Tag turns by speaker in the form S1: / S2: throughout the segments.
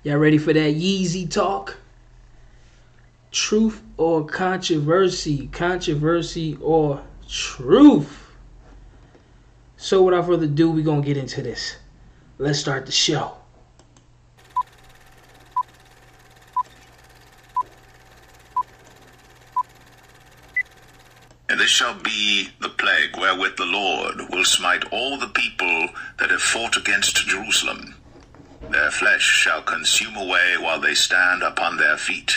S1: Y'all ready for that Yeezy talk? Truth or controversy? Controversy or truth? So without further ado, we're going to get into this. Let's start the show.
S2: And this shall be the plague wherewith the Lord will smite all the people that have fought against Jerusalem. Their flesh shall consume away while they stand upon their feet,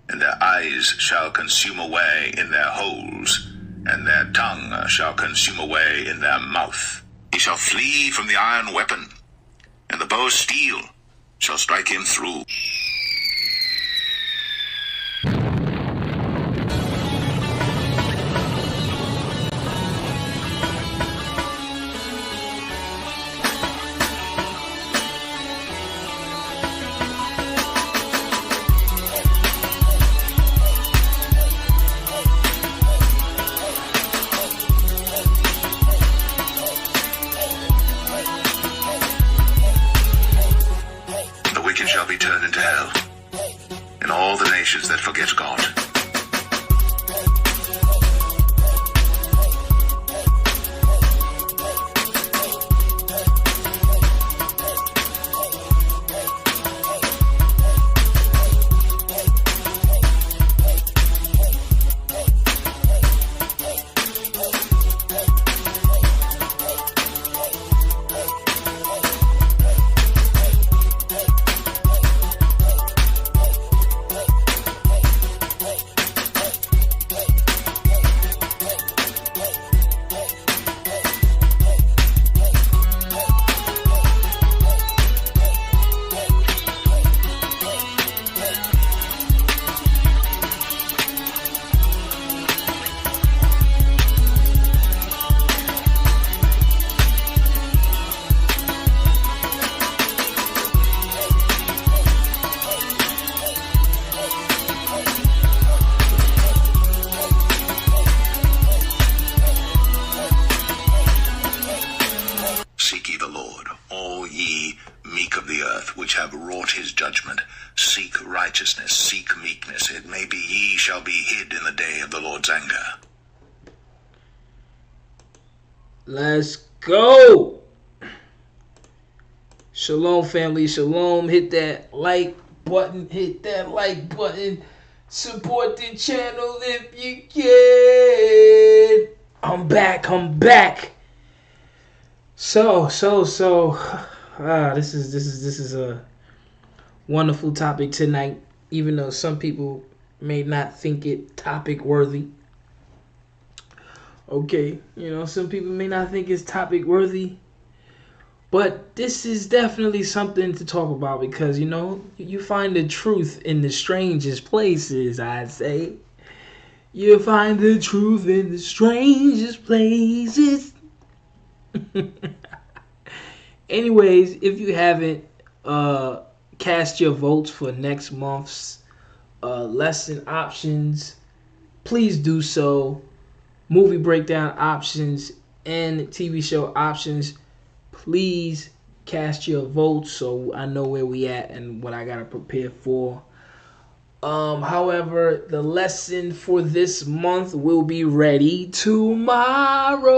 S2: and their eyes shall consume away in their holes, and their tongue shall consume away in their mouth. He shall flee from the iron weapon, and the bow of steel shall strike him through. Shall be turned into hell, and all the nations that forget God. Seek ye the Lord, all ye meek of the earth, which have wrought his judgment. Seek righteousness, seek meekness. It may be ye shall be hid in the day of the Lord's anger.
S1: Let's go. Shalom, family. Shalom. Hit that like button. Hit that like button. Support the channel if you can. I'm back. I'm back. So, this is a wonderful topic tonight, even though some people may not think it topic worthy. Okay, some people may not think it's topic worthy, but this is definitely something to talk about because, you find the truth in the strangest places, I'd say. You find the truth in the strangest places. Anyways, if you haven't cast your votes for next month's lesson options, please do so. Movie breakdown options and TV show options, please cast your votes so I know where we at and what I gotta prepare for. However, the lesson for this month will be ready tomorrow.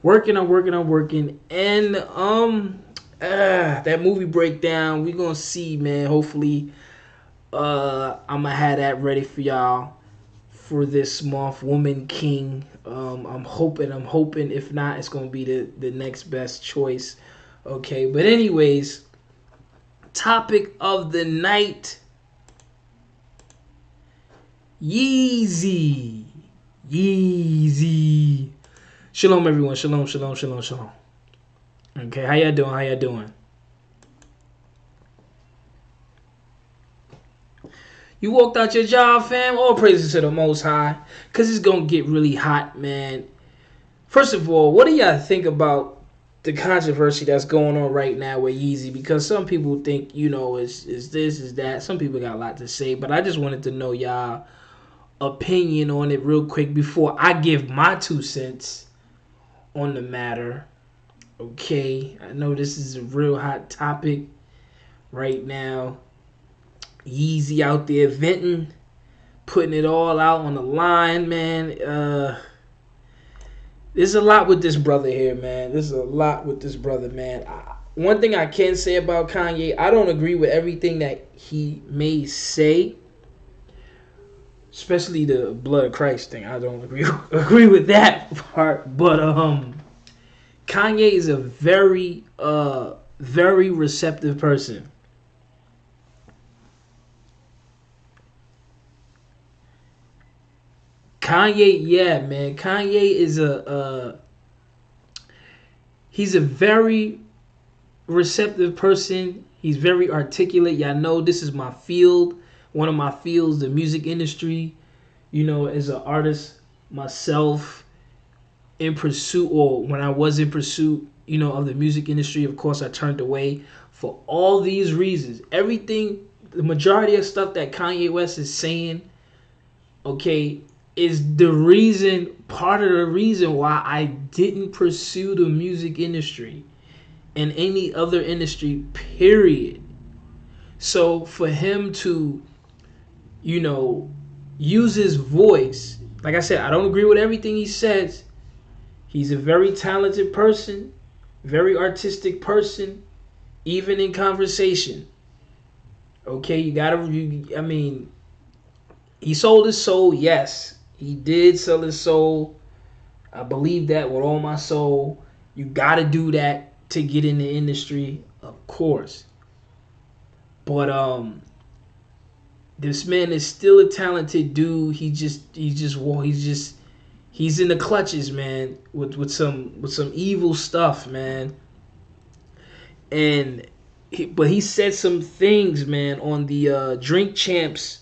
S1: Working, and that movie breakdown, we gonna see, man. Hopefully, I'm gonna have that ready for y'all for this month, Woman King. I'm hoping. If not, it's gonna be the next best choice. Okay, but anyways. Topic of the night, Yeezy. Shalom, everyone. Shalom. Okay, how y'all doing? You walked out your job, fam? All praises to the Most High, because it's going to get really hot, man. First of all, what do y'all think about the controversy that's going on right now with Yeezy? Because some people think, is this, is that. Some people got a lot to say, but I just wanted to know y'all opinion on it real quick before I give my 2 cents on the matter. Okay, I know this is a real hot topic right now. Yeezy out there venting, putting it all out on the line, man. There's a lot with this brother here, man. There's a lot with this brother, man. One thing I can say about Kanye, I don't agree with everything that he may say, especially the blood of Christ thing. I don't agree with that part. But Kanye is a very receptive person. Kanye, yeah, man. Kanye is he's a very receptive person. He's very articulate. Y'all know this is my field. One of my fields, the music industry. You know, as an artist myself, in pursuit, or when I was in pursuit, you know, of the music industry, of course, I turned away for all these reasons. Everything, the majority of stuff that Kanye West is saying, okay, is the reason, part of the reason why I didn't pursue the music industry and any other industry, period. So for him to, you know, use his voice, like I said, I don't agree with everything he says. He's a very talented person, very artistic person, even in conversation. Okay, I mean, he sold his soul, yes. He did sell his soul. I believe that with all my soul. You gotta do that to get in the industry, of course. But this man is still a talented dude. He's in the clutches, man, with some evil stuff, man. And but he said some things, man, on the Drink Champs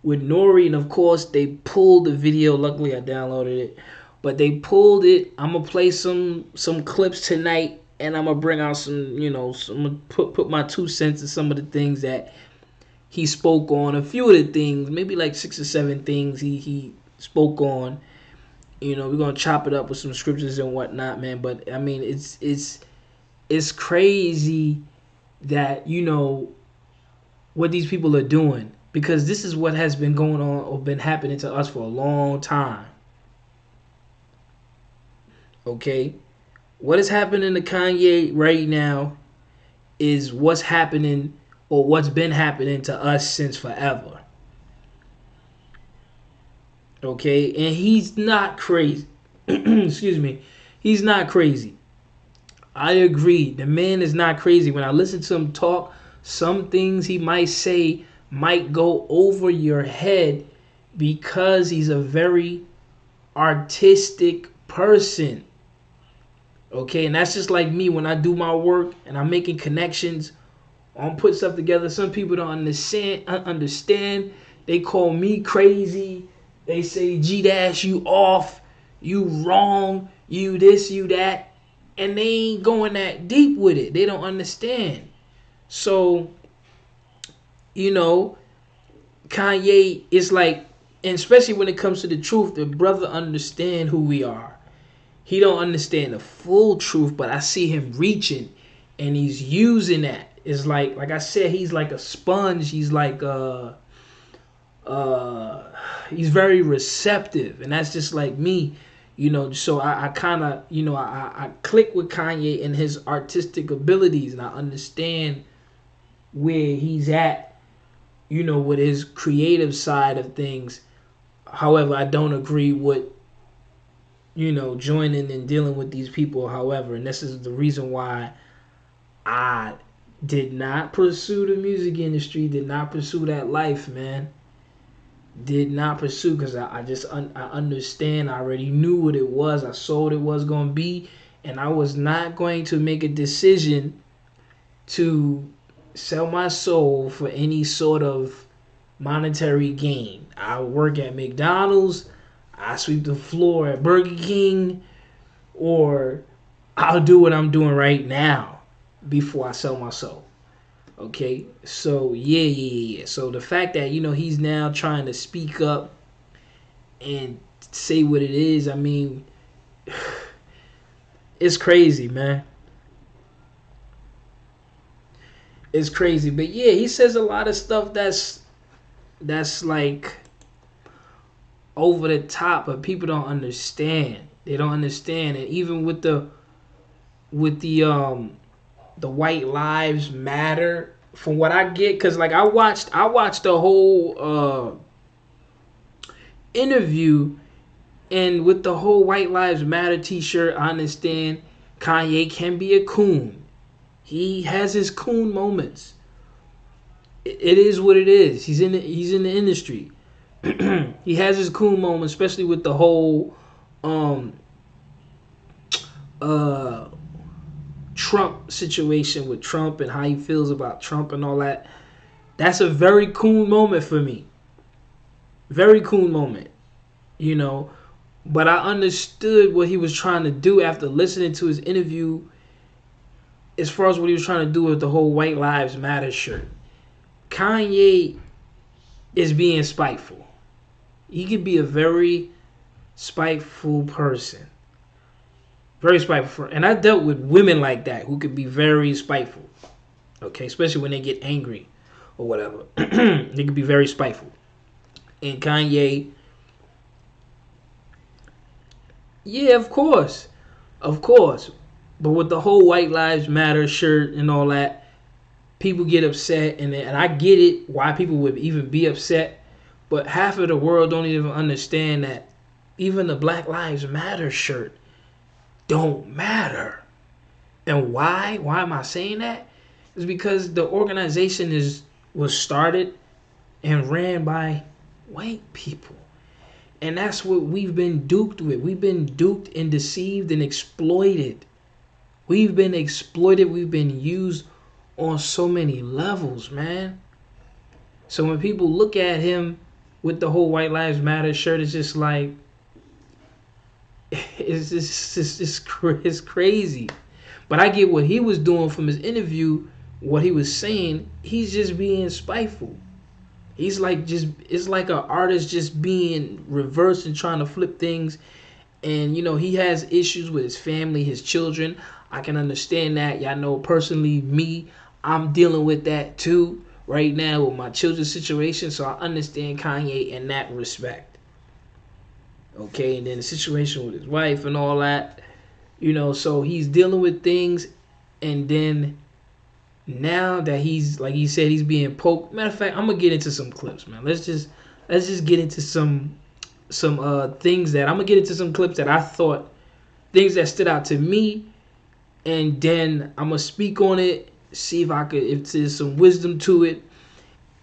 S1: with Nori, and of course they pulled the video. Luckily, I downloaded it, but they pulled it. I'm gonna play some clips tonight, and I'm gonna bring out some, you know, some put my 2 cents to some of the things that he spoke on. A few of the things, maybe like 6 or 7 things he spoke on. You know, we're gonna chop it up with some scriptures and whatnot, man. But I mean, it's crazy that, you know, what these people are doing, because this is what has been going on or been happening to us for a long time. Okay, what is happening to Kanye right now is what's happening, or what's been happening to us since forever. Okay, and he's not crazy. Excuse me, he's not crazy. I agree. The man is not crazy. When I listen to him talk, some things he might say might go over your head because he's a very artistic person. Okay, and that's just like me when I do my work and I'm making connections. I'm putting stuff together. Some people don't understand. They call me crazy. They say, GDASH, you off, you wrong, you this, you that. And they ain't going that deep with it. They don't understand. So, you know, Kanye is like, and especially when it comes to the truth, the brother understand who we are. He don't understand the full truth, but I see him reaching and he's using that. It's like I said, he's like a sponge. He's like he's very receptive, and that's just like me, you know. So I kind of, you know, I click with Kanye and his artistic abilities, and I understand where he's at, you know, with his creative side of things. However, I don't agree with, you know, joining and dealing with these people. However, and this is the reason why I did not pursue the music industry, did not pursue that life, man. Did not pursue, because I understand. I already knew what it was. I saw what it was going to be, and I was not going to make a decision to sell my soul for any sort of monetary gain. I work at McDonald's, I sweep the floor at Burger King, or I'll do what I'm doing right now before I sell my soul. Okay, so yeah. So the fact that, you know, he's now trying to speak up and say what it is, I mean, it's crazy, man. It's crazy. But yeah, he says a lot of stuff that's like over the top, but people don't understand. They don't understand. And even with the White Lives Matter, from what I get, because like I watched the whole interview, and with the whole White Lives Matter T-shirt, I understand Kanye can be a coon. He has his coon moments. It is what it is. He's in the industry. He has his coon moments, especially with the whole um uh Trump situation with Trump and how he feels about Trump and all that. That's a very coon moment for me. Very coon moment, you know. But I understood what he was trying to do after listening to his interview, as far as what he was trying to do with the whole White Lives Matter shirt. Kanye is being spiteful. He could be a very spiteful person. Very spiteful. And I dealt with women like that who could be very spiteful. Okay, especially when they get angry or whatever. They could be very spiteful. And Kanye, yeah, of course. Of course. But with the whole White Lives Matter shirt and all that, people get upset. And I get it, why people would even be upset. But half of the world don't even understand that even the Black Lives Matter shirt don't matter. And why? Why am I saying that? It's because the organization was started and ran by white people. And that's what we've been duped with. We've been duped and deceived and exploited. We've been exploited. We've been used on so many levels, man. So when people look at him with the whole White Lives Matter shirt, it's just like, it's crazy. But I get what he was doing from his interview, what he was saying. He's just being spiteful. He's like it's like an artist just being reversed and trying to flip things. And he has issues with his family, his children. I can understand that. Y'all know personally me, I'm dealing with that too right now with my children's situation. So I understand Kanye in that respect. Okay, and then the situation with his wife and all that. So he's dealing with things, and then now that he's, like he said, he's being poked. Matter of fact, I'm gonna get into some clips, man. Let's just get into some things that I'm gonna get into some clips that I thought, things that stood out to me, and then I'm gonna speak on it, see if there's some wisdom to it,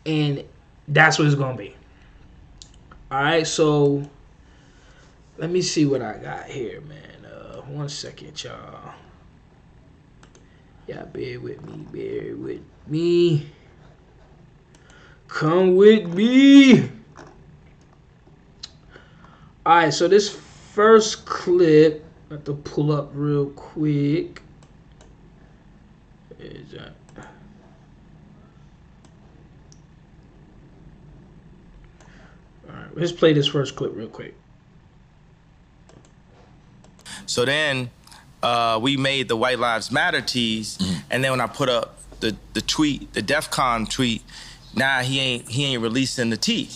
S1: and that's what it's gonna be. All right, so let me see what I got here, man. 1 second, y'all. Yeah, bear with me. Come with me. Alright, so this first clip, I have to pull up real quick. Is that? Alright, let's play this first clip real quick.
S3: So then we made the White Lives Matter tees, and then when I put up the tweet, the DEF CON tweet, now he ain't releasing the tee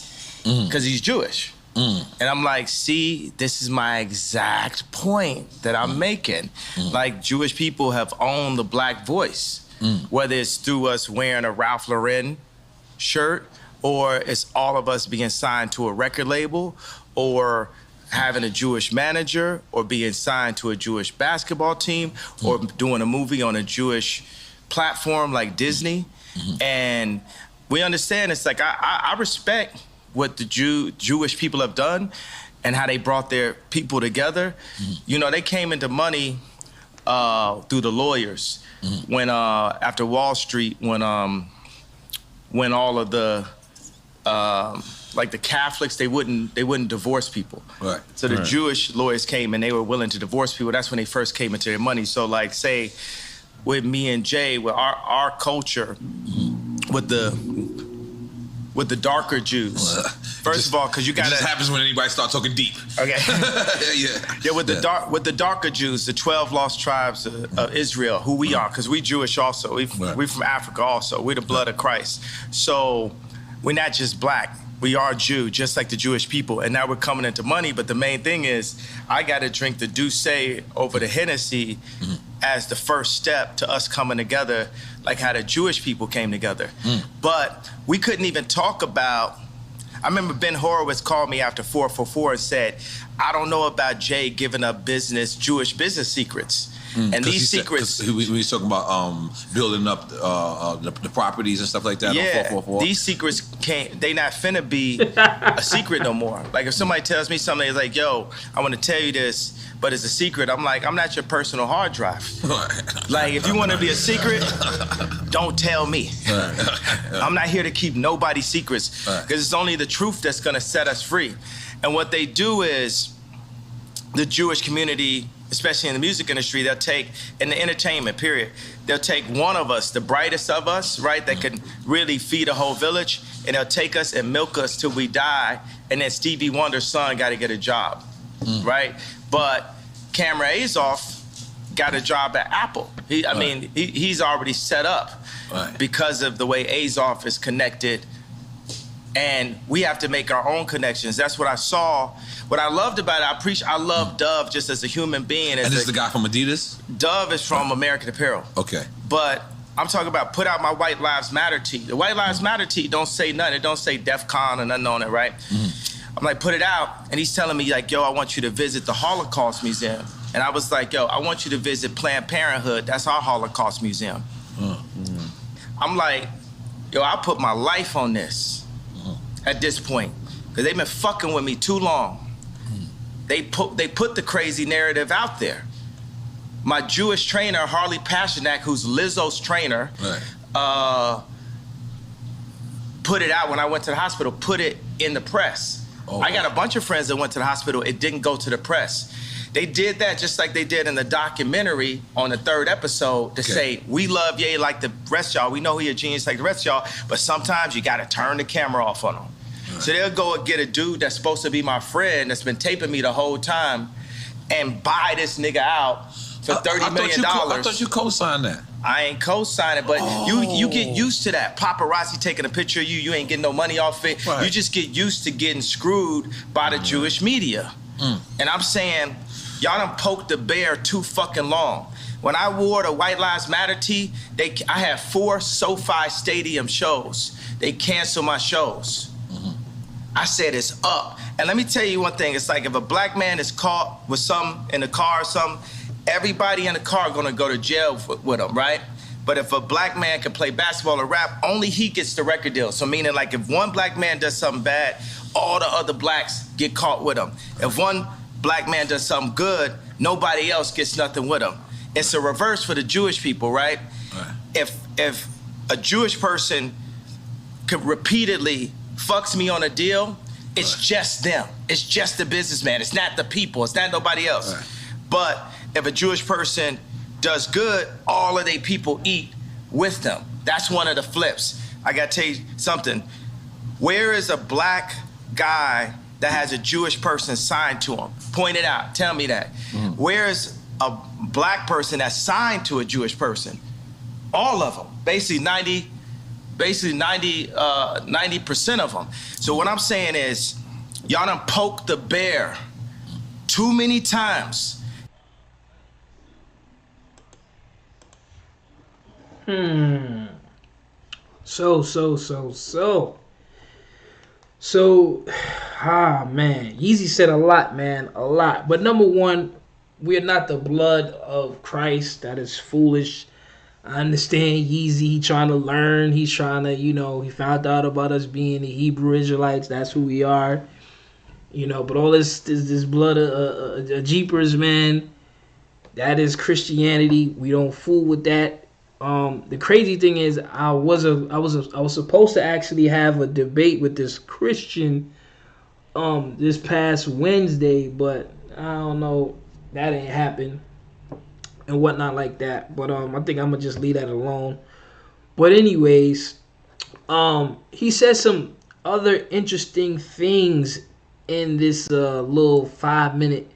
S3: because he's Jewish. And I'm like, see, this is my exact point that I'm making. Like, Jewish people have owned the black voice, whether it's through us wearing a Ralph Lauren shirt, or it's all of us being signed to a record label, or having a Jewish manager, or being signed to a Jewish basketball team, or doing a movie on a Jewish platform like Disney. And we understand, it's like, I respect what the Jewish people have done and how they brought their people together. They came into money through the lawyers when after Wall Street, when all of the like the Catholics, they wouldn't divorce people. Right. So the Jewish lawyers came and they were willing to divorce people. That's when they first came into their money. So like, say with me and Jay, with our culture, with with the darker Jews. First of all, because you got
S2: it just happens when anybody starts talking deep.
S3: Okay.
S2: Yeah,
S3: with the darker Jews, the 12 lost tribes of Israel, who we are, because we Jewish also. We from Africa also. We're the blood of Christ. So we're not just black. We are Jew, just like the Jewish people. And now we're coming into money. But the main thing is, I got to drink the Douce over the Hennessy as the first step to us coming together, like how the Jewish people came together. But we couldn't even talk about, I remember Ben Horowitz called me after 444 and said, I don't know about Jay giving up Jewish business secrets. And these secrets,
S2: we was talking about building up the properties and stuff like that.
S3: Yeah,
S2: on 444.
S3: These secrets they not finna be a secret no more. Like if somebody tells me something, it's like, yo, I want to tell you this, but it's a secret. I'm like, I'm not your personal hard drive. Like if you want to be a secret, don't tell me. I'm not here to keep nobody's secrets, because it's only the truth that's gonna set us free. And what they do is, the Jewish community, especially in the music industry, they'll take, in the entertainment period, they'll take one of us, the brightest of us, right, that can really feed a whole village, and they'll take us and milk us till we die, and then Stevie Wonder's son got to get a job, right? But Cameron Azoff got a job at Apple. He's already set up because of the way Azoff is connected, and we have to make our own connections. That's what I saw. What I loved about it, I love Dove just as a human being.
S2: And this is the guy from Adidas?
S3: Dove is from American Apparel.
S2: Okay.
S3: But I'm talking about put out my White Lives Matter tee. The White Lives Matter tee don't say nothing. It don't say DEF CON or nothing on it, right? I'm like, put it out. And he's telling me like, yo, I want you to visit the Holocaust Museum. And I was like, yo, I want you to visit Planned Parenthood. That's our Holocaust Museum. I'm like, yo, I'll put my life on this at this point, because they've been fucking with me too long. They put the crazy narrative out there. My Jewish trainer, Harley Pasternak, who's Lizzo's trainer, put it out when I went to the hospital, put it in the press. I got a bunch of friends that went to the hospital. It didn't go to the press. They did that just like they did in the documentary on the 3rd episode to say, we love Ye like the rest of y'all. We know he a genius like the rest of y'all, but sometimes you got to turn the camera off on him. So they'll go and get a dude that's supposed to be my friend that's been taping me the whole time and buy this nigga out for $30 million.
S2: I thought you co-signed that.
S3: I ain't co-signing, but you get used to that. Paparazzi taking a picture of you, you ain't getting no money off it. You just get used to getting screwed by the Jewish media. And I'm saying, y'all done poked the bear too fucking long. When I wore the White Lives Matter tee, I had 4 SoFi Stadium shows. They canceled my shows. I said it's up. And let me tell you one thing. It's like if a black man is caught with something in the car or something, everybody in the car gonna go to jail with him, right? But if a black man can play basketball or rap, only he gets the record deal. So meaning like if one black man does something bad, all the other blacks get caught with him. If one black man does something good, nobody else gets nothing with him. It's a reverse for the Jewish people, right? If a Jewish person could repeatedly fucks me on a deal, it's just them. It's just the businessman. It's not the people. It's not nobody else. But if a Jewish person does good, all of their people eat with them. That's one of the flips. I gotta tell you something. Where is a black guy that has a Jewish person signed to him? Point it out. Tell me that. Where is a black person that's signed to a Jewish person? All of them. Basically 90% of them. So what I'm saying is, y'all done poked the bear too many times.
S1: Man, Yeezy said a lot, man, a lot. But number one, we are not the blood of Christ. That is foolish. I understand Yeezy, he trying to learn. He's trying to, he found out about us being the Hebrew Israelites. That's who we are. But all this blood of Jeepers, man, that is Christianity. We don't fool with that. The crazy thing is, I was supposed to actually have a debate with this Christian this past Wednesday, but I don't know, that ain't happened and whatnot like that. But I think I'm gonna just leave that alone. But anyways, he said some other interesting things in this little 5 minute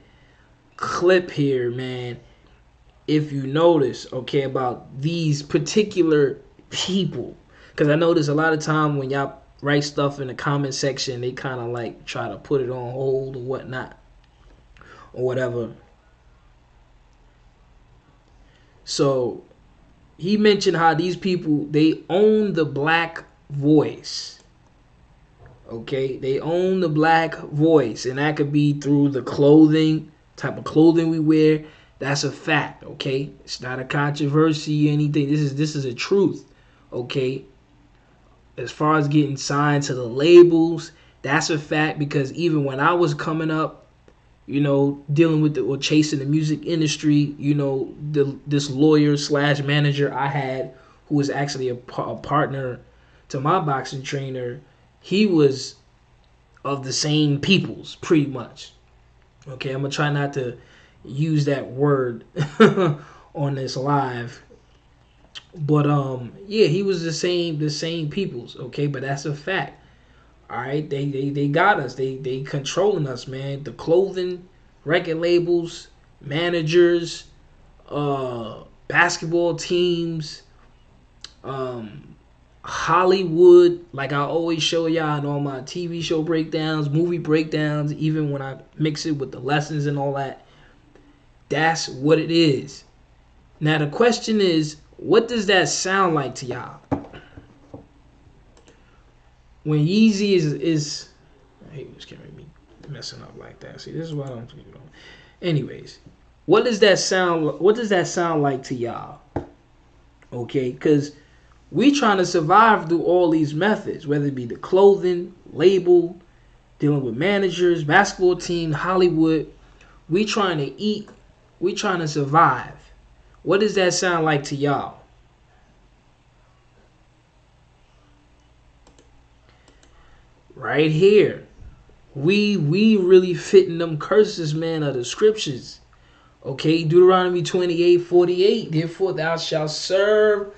S1: clip here, man. If you notice, okay, about these particular people, because I notice a lot of time when y'all write stuff in the comment section, they kind of like try to put it on hold or whatnot or whatever. So he mentioned how these people, they own the black voice. Okay, they own the black voice, and that could be through the clothing, type of clothing we wear. That's a fact. Okay, it's not a controversy or anything. This is a truth. Okay, as far as getting signed to the labels, that's a fact, because even when I was coming up, you know, dealing with or chasing the music industry, you know, this lawyer slash manager I had, who was actually a partner to my boxing trainer, he was of the same peoples, pretty much. Okay, I'm gonna try not to use that word on this live, but yeah, he was the same peoples. Okay, but that's a fact. All right, they got us. They controlling us, man. The clothing, record labels, managers, basketball teams, Hollywood. Like I always show y'all in all my TV show breakdowns, movie breakdowns, even when I mix it with the lessons and all that. That's what it is. Now the question is, what does that sound like to y'all? When Yeezy is I hate this camera me messing up like that. See, this is what I'm doing. Anyways, what does that sound? What does that sound like to y'all? Okay, because we trying to survive through all these methods, whether it be the clothing, label, dealing with managers, basketball team, Hollywood. We trying to eat. We trying to survive. What does that sound like to y'all? Right here. We really fitting them curses, man, of the scriptures. Okay, Deuteronomy 28:48. Therefore thou shalt serve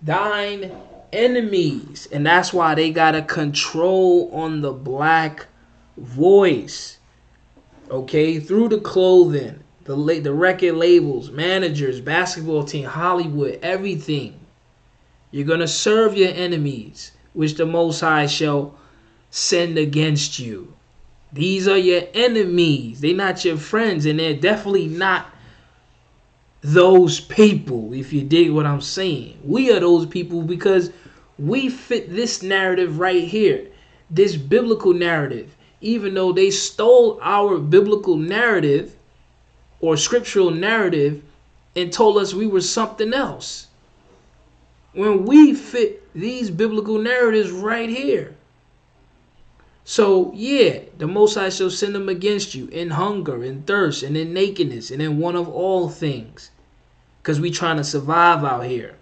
S1: thine enemies. And that's why they got a control on the black voice. Okay, through the clothing, the record labels, managers, basketball team, Hollywood, everything. You're going to serve your enemies, which the Most High shall send against you. These are your enemies. They're not your friends, and they're definitely not those people, if you dig what I'm saying. We are those people because we fit this narrative right here, this biblical narrative. Even though they stole our biblical narrative or scriptural narrative and told us we were something else, when we fit these biblical narratives right here. So yeah, the Most High shall send them against you in hunger, in thirst, and in nakedness, and in want of all things, because we trying to survive out here.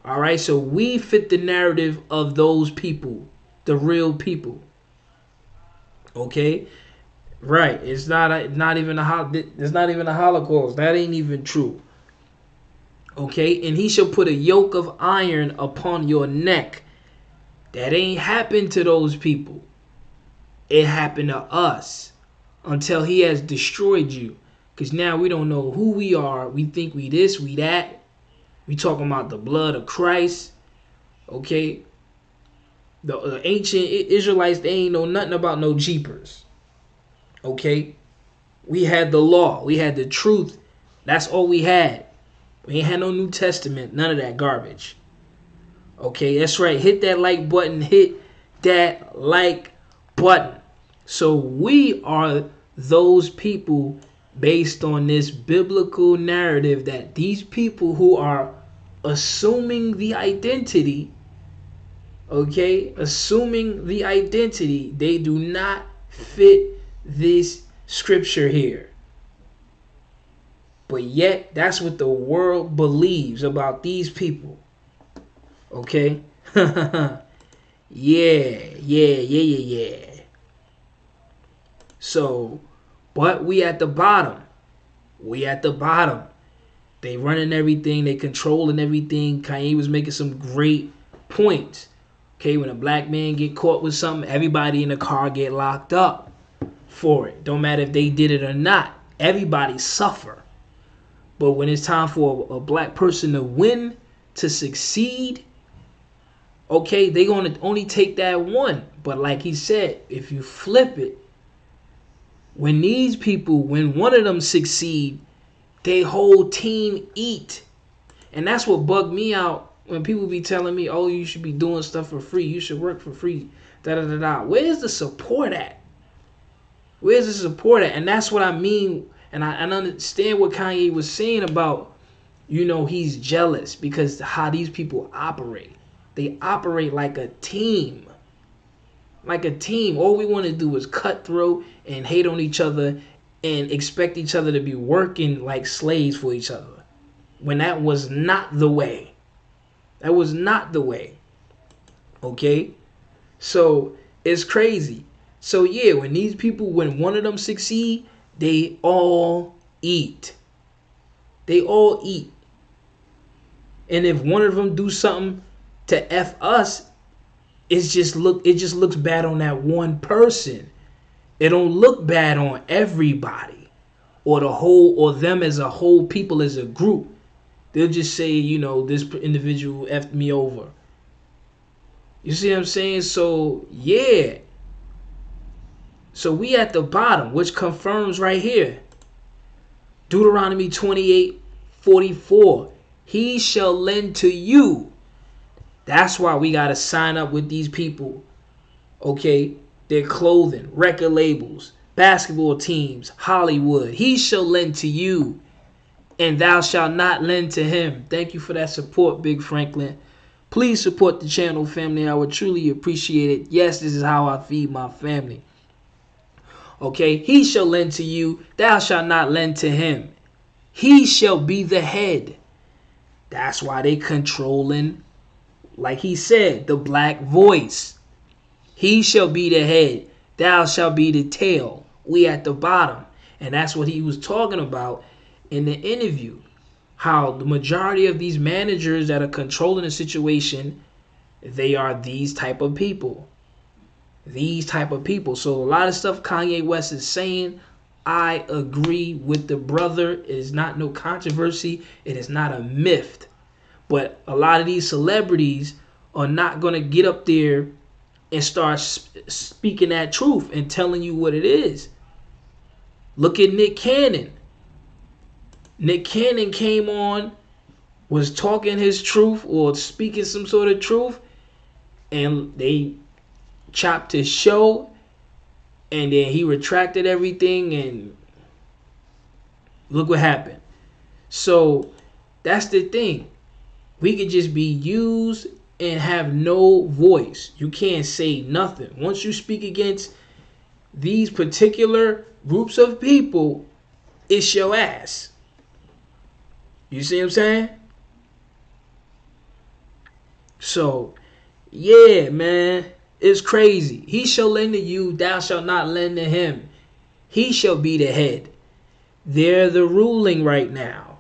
S1: All right, so we fit the narrative of those people, the real people. Okay, right? It's not even a Holocaust. That ain't even true. Okay, and he shall put a yoke of iron upon your neck. That ain't happened to those people. It happened to us until he has destroyed you. Because now we don't know who we are. We think we this, we that. We talking about the blood of Christ. Okay. The ancient Israelites, they ain't know nothing about no jeepers. Okay. We had the law. We had the truth. That's all we had. We ain't had no New Testament. None of that garbage. Okay, that's right. Hit that like button. Hit that like button. So we are those people based on this biblical narrative that these people who are assuming the identity, okay, assuming the identity, they do not fit this scripture here. But yet, that's what the world believes about these people. Okay? Yeah. So, but we at the bottom. They running everything. They controlling everything. Kanye was making some great points. Okay, when a black man get caught with something, everybody in the car get locked up for it. Don't matter if they did it or not. Everybody suffer. But when it's time for a black person to win, to succeed, okay, they gonna only take that one. But like he said, if you flip it, when these people, when one of them succeed, they whole team eat. And that's what bugged me out when people be telling me, oh, you should be doing stuff for free. You should work for free. Da da da da. Where's the support at? Where's the support at? And that's what I mean. And I understand what Kanye was saying about, you know, he's jealous because how these people operate. They operate like a team. Like a team. All we want to do is cutthroat and hate on each other and expect each other to be working like slaves for each other. When that was not the way. That was not the way. Okay? So it's crazy. So yeah, when these people, when one of them succeed, they all eat. They all eat. And if one of them do something to F us, it just looks bad on that one person. It don't look bad on everybody or the whole, or them as a whole, people as a group. They'll just say, you know, this individual effed me over. You see what I'm saying? So yeah. So we at the bottom, which confirms right here. Deuteronomy 28:44. He shall lend to you. That's why we got to sign up with these people. Okay? Their clothing, record labels, basketball teams, Hollywood. He shall lend to you, and thou shalt not lend to him. Thank you for that support, Big Franklin. Please support the channel, family. I would truly appreciate it. Yes, this is how I feed my family. Okay? He shall lend to you, thou shalt not lend to him. He shall be the head. That's why they controlling, like he said, the black voice. He shall be the head, thou shalt be the tail. We at the bottom. And that's what he was talking about in the interview. How the majority of these managers that are controlling the situation, they are these type of people. These type of people. So a lot of stuff Kanye West is saying, I agree with the brother. It is not no controversy. It is not a myth. But a lot of these celebrities are not going to get up there and start speaking that truth and telling you what it is. Look at Nick Cannon. Nick Cannon came on, was talking his truth or speaking some sort of truth, and they chopped his show, and then he retracted everything, and look what happened. So that's the thing. We could just be used and have no voice. You can't say nothing. Once you speak against these particular groups of people, it's your ass. You see what I'm saying? So, yeah, man. It's crazy. He shall lend to you, thou shalt not lend to him. He shall be the head. They're the ruling right now.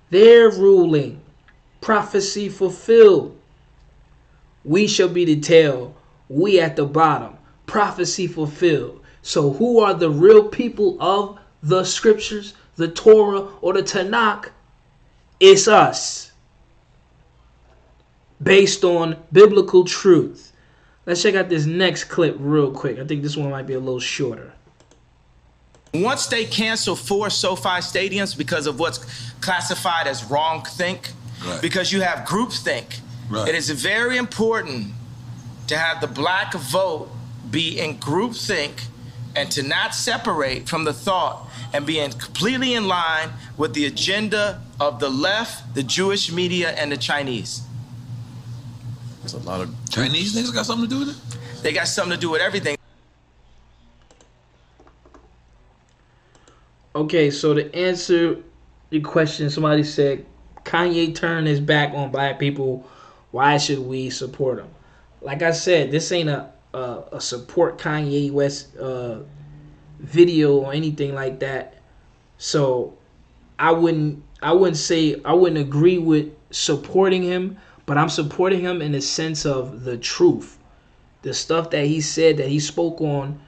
S1: They're ruling. Prophecy fulfilled. We shall be the tail. We at the bottom. Prophecy fulfilled. So who are the real people of the scriptures, the Torah or the Tanakh? It's us. Based on biblical truth. Let's check out this next clip real quick. I think this one might be a little shorter.
S3: Once they cancel 4 SoFi stadiums because of what's classified as wrongthink, right, because you have groupthink, right, it is very important to have the black vote be in groupthink and to not separate from the thought and be completely in line with the agenda of the left, the Jewish media, and the Chinese.
S2: There's a lot of Chinese niggas got something to do with it?
S3: They got something to do with everything.
S1: Okay, so to answer the question, somebody said, Kanye turned his back on black people. Why should we support him? Like I said, this ain't a support Kanye West video or anything like that. So I wouldn't agree with supporting him, but I'm supporting him in the sense of the truth. The stuff that he said, that he spoke on,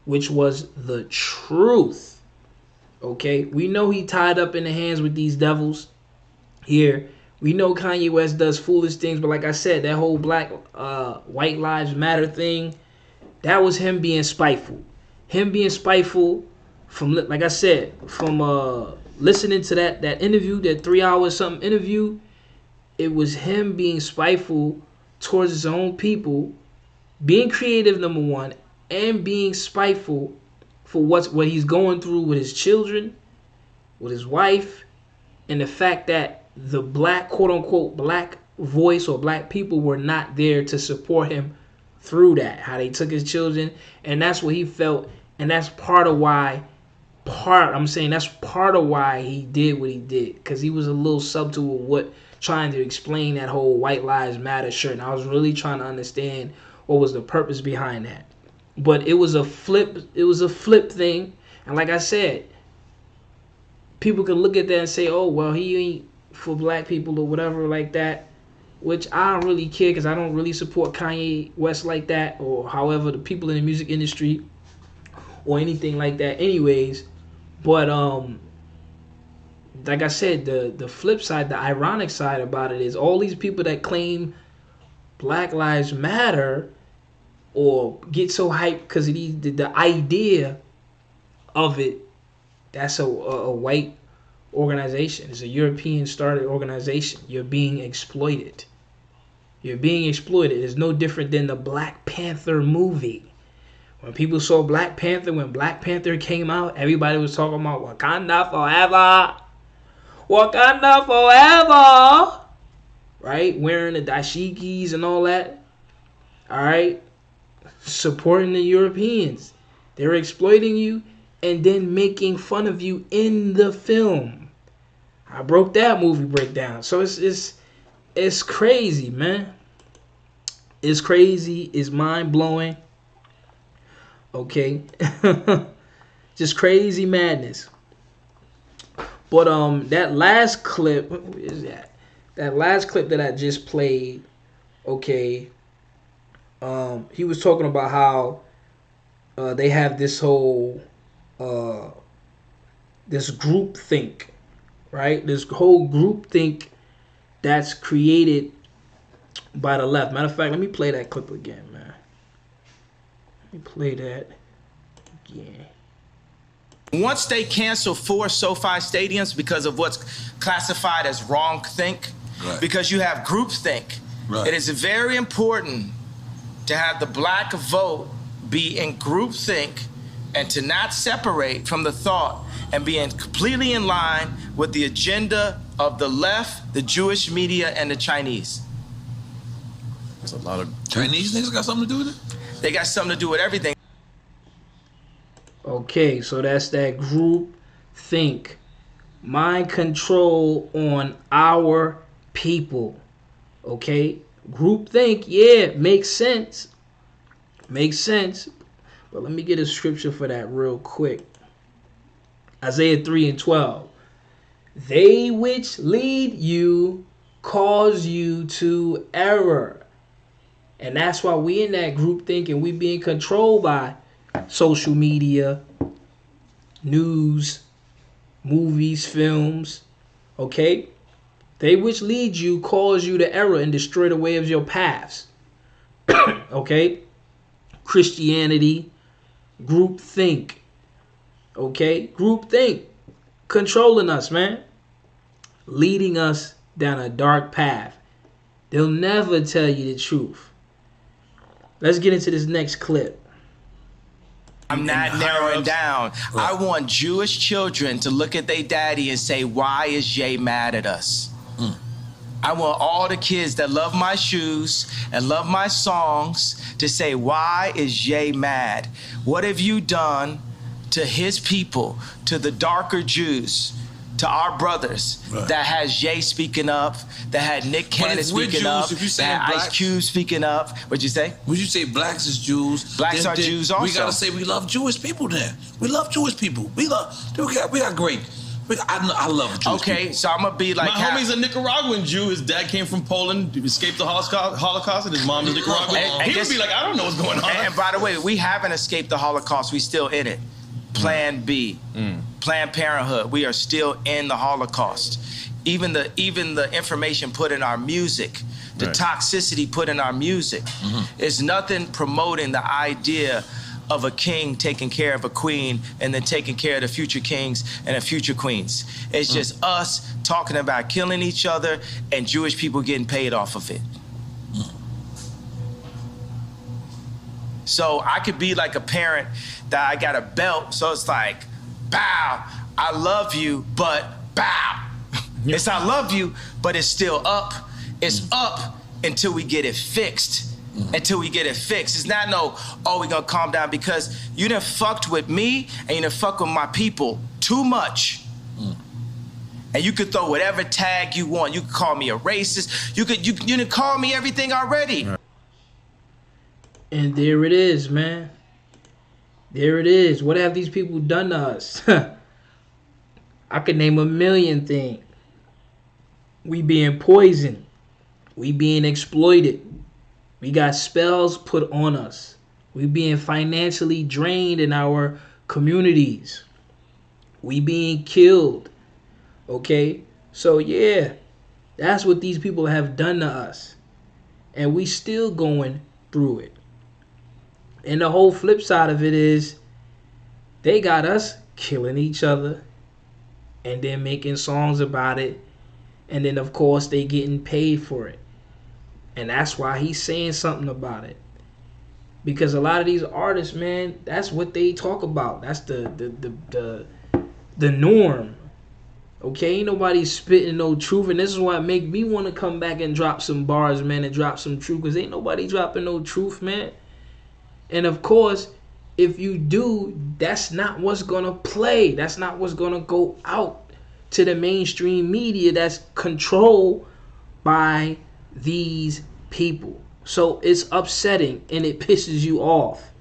S1: which was the truth. Okay? We know he tied up in the hands with these devils here. We know Kanye West does foolish things, but like I said, that whole white lives matter thing, that was him being spiteful. Him being spiteful from, like I said, from listening to that interview, that 3 hour something interview, it was him being spiteful towards his own people, being creative, number one, and being spiteful for what he's going through with his children, with his wife, and the fact that the black, quote unquote, black voice or black people were not there to support him through that. How they took his children, and that's what he felt, and that's part of why. That's part of why he did what he did, because he was a little subtle with trying to explain that whole White Lives Matter shirt, and I was really trying to understand what was the purpose behind that. But it was a flip. It was a flip thing, and like I said, people can look at that and say, "Oh, well, he ain't for black people or whatever like that," which I don't really care, because I don't really support Kanye West like that, or however the people in the music industry or anything like that anyways. But like I said, the flip side, the ironic side about it is all these people that claim Black Lives Matter or get so hyped because of the idea of it, that's a white organization. It's a European started organization. You're being exploited. You're being exploited. It's no different than the Black Panther movie. When people saw Black Panther, when Black Panther came out, everybody was talking about Wakanda forever. Wakanda forever. Right? Wearing the dashikis and all that. Alright? Supporting the Europeans. They're exploiting you and then making fun of you in the film. I broke that movie breakdown. So it's crazy, man. It's crazy. It's mind-blowing. Okay. Just crazy madness. But that last clip, what is that? That last clip that I just played, okay, he was talking about how they have this whole this group think, right? This whole group think that's created by the left. Matter of fact, let me play that clip again, man. Let me play that again.
S3: Once they cancel 4 SoFi stadiums because of what's classified as wrong think, right, because you have group think, right, it is very important to have the black vote be in group think and to not separate from the thought and being completely in line with the agenda of the left, the Jewish media, and the Chinese. There's a lot of
S2: Chinese niggas got something to do with it?
S3: They got something to do with everything.
S1: Okay, so that's that group think. Mind control on our people. Okay? Group think, yeah, makes sense. Makes sense. But let me get a scripture for that real quick. Isaiah 3:12. They which lead you cause you to error. And that's why we in that group think and we being controlled by social media, news, movies, films. Okay? They which lead you cause you to error and destroy the way of your paths. Okay? Christianity, group think. Okay? Group think. Controlling us, man. Leading us down a dark path. They'll never tell you the truth. Let's get into this next clip.
S3: I'm not narrowing down. I want Jewish children to look at their daddy and say, why is Jay mad at us? I want all the kids that love my shoes and love my songs to say, why is Jay mad? What have you done to his people, to the darker Jews, to our brothers, right, that has Jay speaking up, that had Nick Cannon speaking up, that had Ice Cube speaking up? What'd you say?
S2: Would you say blacks is Jews?
S3: Blacks are Jews also.
S2: We gotta say we love Jewish people then. We love Jewish people. We got great
S4: But I love Jewish
S3: Okay,
S4: people.
S3: so I'm gonna be like,
S5: My homie's a Nicaraguan Jew. His dad came from Poland, escaped the Holocaust, and his mom is Nicaraguan.
S3: And
S5: He would be like, I don't know what's going on.
S3: And by the way, we haven't escaped the Holocaust. We still in it. Plan B, Planned Parenthood. We are still in the Holocaust. Even the information put in our music, the toxicity put in our music, is nothing promoting the idea of a king taking care of a queen and then taking care of the future kings and the future queens. It's just us talking about killing each other and Jewish people getting paid off of it. So I could be like a parent that I got a belt, so it's like, bow, I love you, but bow. It's I love you, but it's still up. It's up until we get it fixed. Until we get it fixed. It's not no, oh, we gonna calm down because you done fucked with me and you done fucked with my people too much. And you could throw whatever tag you want. You could call me a racist. You done call me everything already.
S1: And there it is, man. There it is. What have these people done to us? I could name a million things. We being poisoned. We being exploited. We got spells put on us. We being financially drained in our communities. We being killed. Okay? So yeah, that's what these people have done to us. And we still going through it. And the whole flip side of it is they got us killing each other and then making songs about it. And then of course they getting paid for it. And that's why he's saying something about it. Because a lot of these artists, man, that's what they talk about. That's the norm. Okay, ain't nobody spitting no truth. And this is why it make me want to come back and drop some bars, man, and drop some truth. Because ain't nobody dropping no truth, man. And of course, if you do, that's not what's going to play. That's not what's going to go out to the mainstream media that's controlled by these people. So it's upsetting and it pisses you off.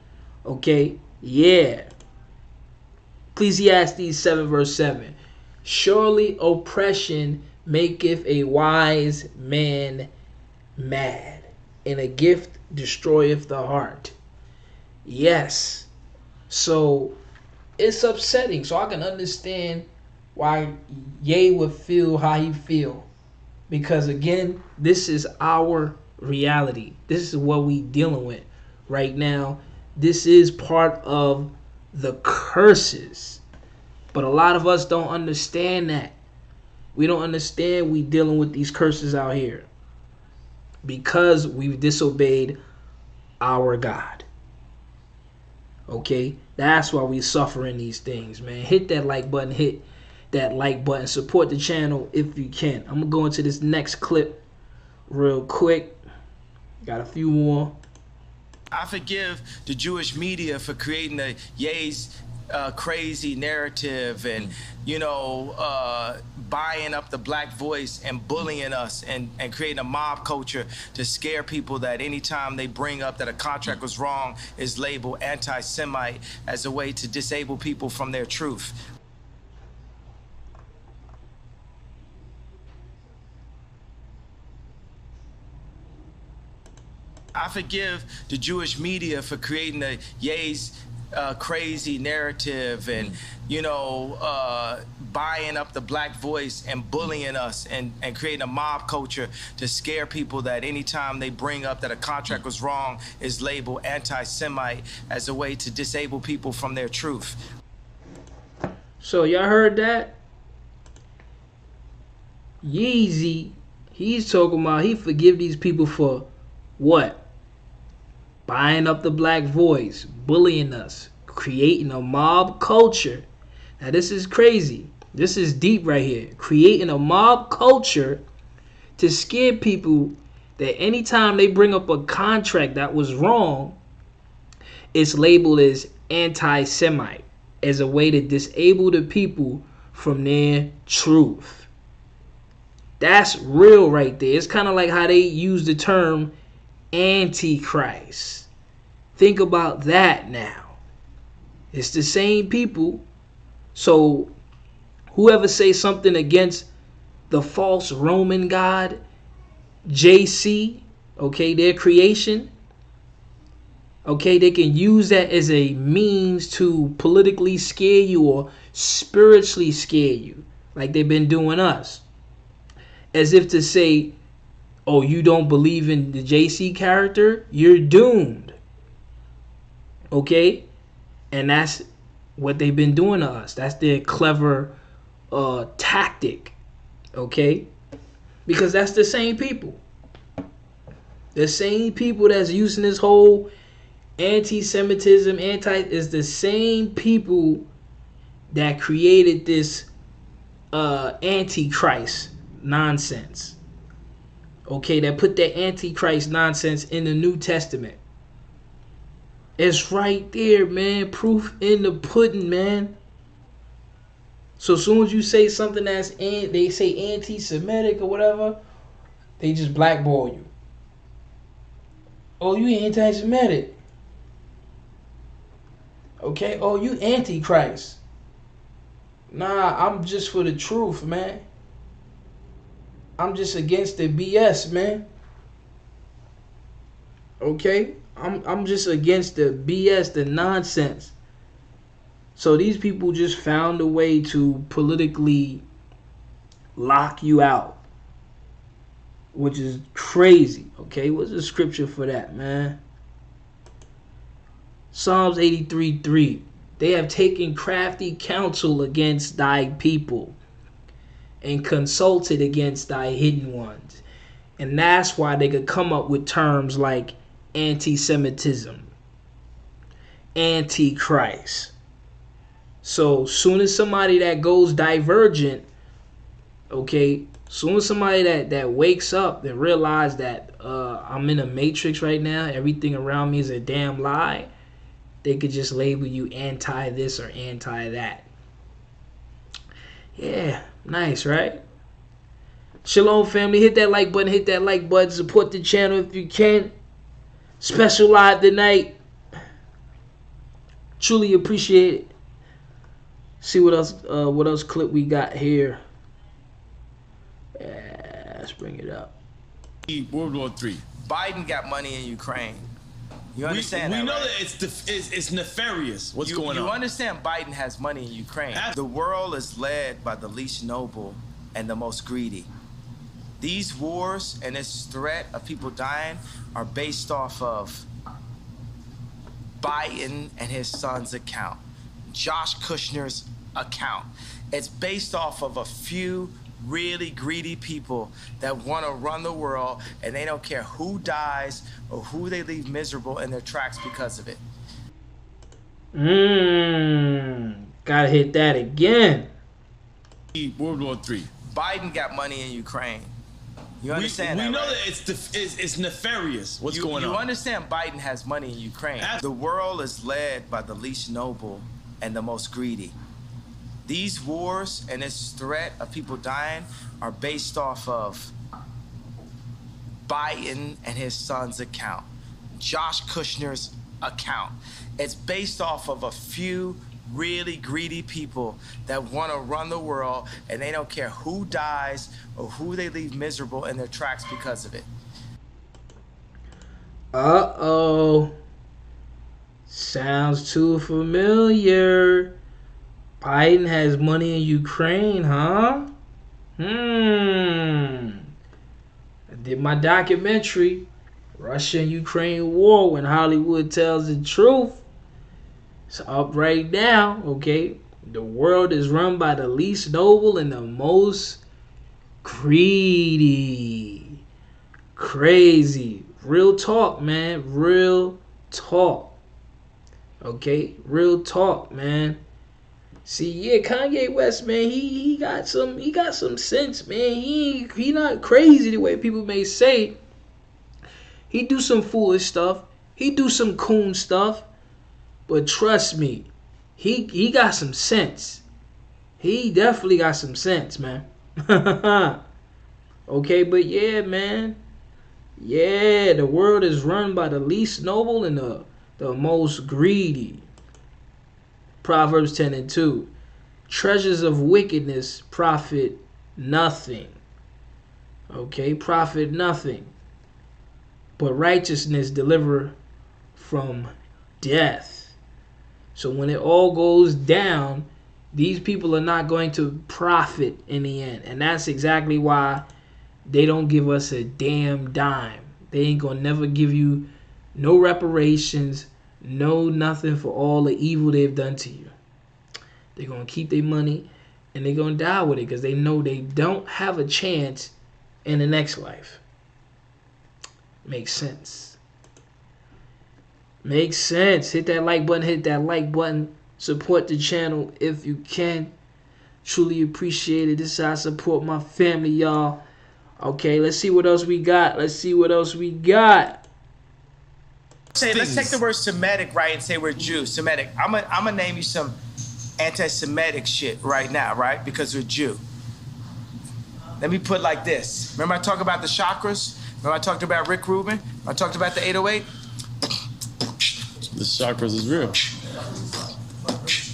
S1: Okay? Yeah. Ecclesiastes 7 verse 7. Surely oppression maketh a wise man mad, and a gift destroyeth the heart. Yes. So it's upsetting. So I can understand why Ye would feel how he feel. Because again, this is our reality. This is what we dealing with right now. This is part of the curses. But a lot of us don't understand that. We don't understand we dealing with these curses out here. Because we've disobeyed our God. Okay? That's why we suffering these things, man. Hit that like button. Hit that like button. Support the channel if you can. I'm going to go into this next clip real quick. Got a few more.
S3: I forgive the Jewish media for creating the Ye's crazy narrative and, buying up the black voice and bullying us and creating a mob culture to scare people that anytime they bring up that a contract was wrong is labeled anti-Semite as a way to disable people from their truth. I forgive the Jewish media for creating the Ye's crazy narrative and, buying up the black voice and bullying us and creating a mob culture to scare people that anytime they bring up that a contract was wrong is labeled anti-Semite as a way to disable people from their truth.
S1: So y'all heard that? Yeezy, he's talking about he forgive these people for what? Buying up the black voice, bullying us, creating a mob culture. Now this is crazy. This is deep right here. Creating a mob culture to scare people that anytime they bring up a contract that was wrong, it's labeled as anti-Semite as a way to disable the people from their truth. That's real right there. It's kind of like how they use the term Antichrist. Think about that now. It's the same people. So Whoever say something against the false Roman god, JC, okay, their creation, okay, they can use that as a means to politically scare you or spiritually scare you, like they've been doing us. As if to say, oh, you don't believe in the JC character, you're doomed. Okay? And that's what they've been doing to us. That's their clever tactic. Okay? Because that's the same people. The same people that's using this whole anti-Semitism, is the same people that created this antichrist nonsense. Okay, that put that antichrist nonsense in the New Testament. It's right there, man. Proof in the pudding, man. So as soon as you say something they say anti-Semitic or whatever, they just blackball you. Oh, you anti-Semitic. Okay, oh, you antichrist. Nah, I'm just for the truth, man. I'm just against the BS, man. Okay? I'm just against the BS, the nonsense. So these people just found a way to politically lock you out, which is crazy. Okay? What's the scripture for that, man? Psalms 83:3. They have taken crafty counsel against thy people and consulted against thy hidden ones. And that's why they could come up with terms like anti-Semitism, antichrist. So soon as somebody that goes divergent, okay, soon as somebody that wakes up and realize that I'm in a matrix right now, everything around me is a damn lie, they could just label you anti this or anti that. Yeah, nice, right? Shalom, family. Hit that like button. Hit that like button. Support the channel if you can. Special live tonight. Truly appreciate it. See what else clip we got here. Yeah, let's bring it up.
S5: World War III.
S3: Biden got money in Ukraine. You understand
S5: we know
S3: right?
S5: that it's nefarious what's going on.
S3: You understand Biden has money in Ukraine. The world is led by the least noble and the most greedy. These wars and this threat of people dying are based off of Biden and his son's account, Josh Kushner's account. It's based off of a few really greedy people that want to run the world, and they don't care who dies or who they leave miserable in their tracks because of it.
S1: Gotta hit that again.
S5: World War III.
S3: Biden got money in Ukraine. You understand
S5: we
S3: that,
S5: know
S3: right?
S5: that it's nefarious what's going on.
S3: You understand Biden has money in Ukraine. The world is led by the least noble and the most greedy. These wars and this threat of people dying are based off of Biden and his son's account, Josh Kushner's account. It's based off of a few really greedy people that want to run the world, and they don't care who dies or who they leave miserable in their tracks because of it.
S1: Uh-oh. Sounds too familiar. Biden has money in Ukraine, huh? I did my documentary, Russia and Ukraine War, when Hollywood tells the truth. It's up right now, okay? The world is run by the least noble and the most greedy. Crazy. Real talk, man. Real talk. Okay? Real talk, man. See, yeah, Kanye West, man, he got some sense, man. He not crazy the way people may say. He do some foolish stuff. He do some coon stuff. But trust me, he got some sense. He definitely got some sense, man. Okay, but yeah, man. Yeah, the world is run by the least noble and the most greedy. Proverbs 10:2. treasures of wickedness profit nothing. Okay, profit nothing. But righteousness deliver from death. So when it all goes down, these people are not going to profit in the end. And that's exactly why they don't give us a damn dime. They ain't gonna never give you no reparations, no nothing for all the evil they've done to you. They're gonna keep their money and they're gonna die with it because they know they don't have a chance in the next life. Makes sense. Makes sense. Hit that like button, hit that like button. Support the channel if you can. Truly appreciate it. This is how I support my family, y'all. Okay, let's see what else we got. Let's see what else we got.
S3: Say, let's take the word Semitic, right, and say we're Jews. Semitic. I'm gonna name you some anti-Semitic shit right now, right? Because we're Jew. Let me put it like this. Remember I talked about the chakras? Remember I talked about Rick Rubin? I talked about the 808?
S5: The chakras is real.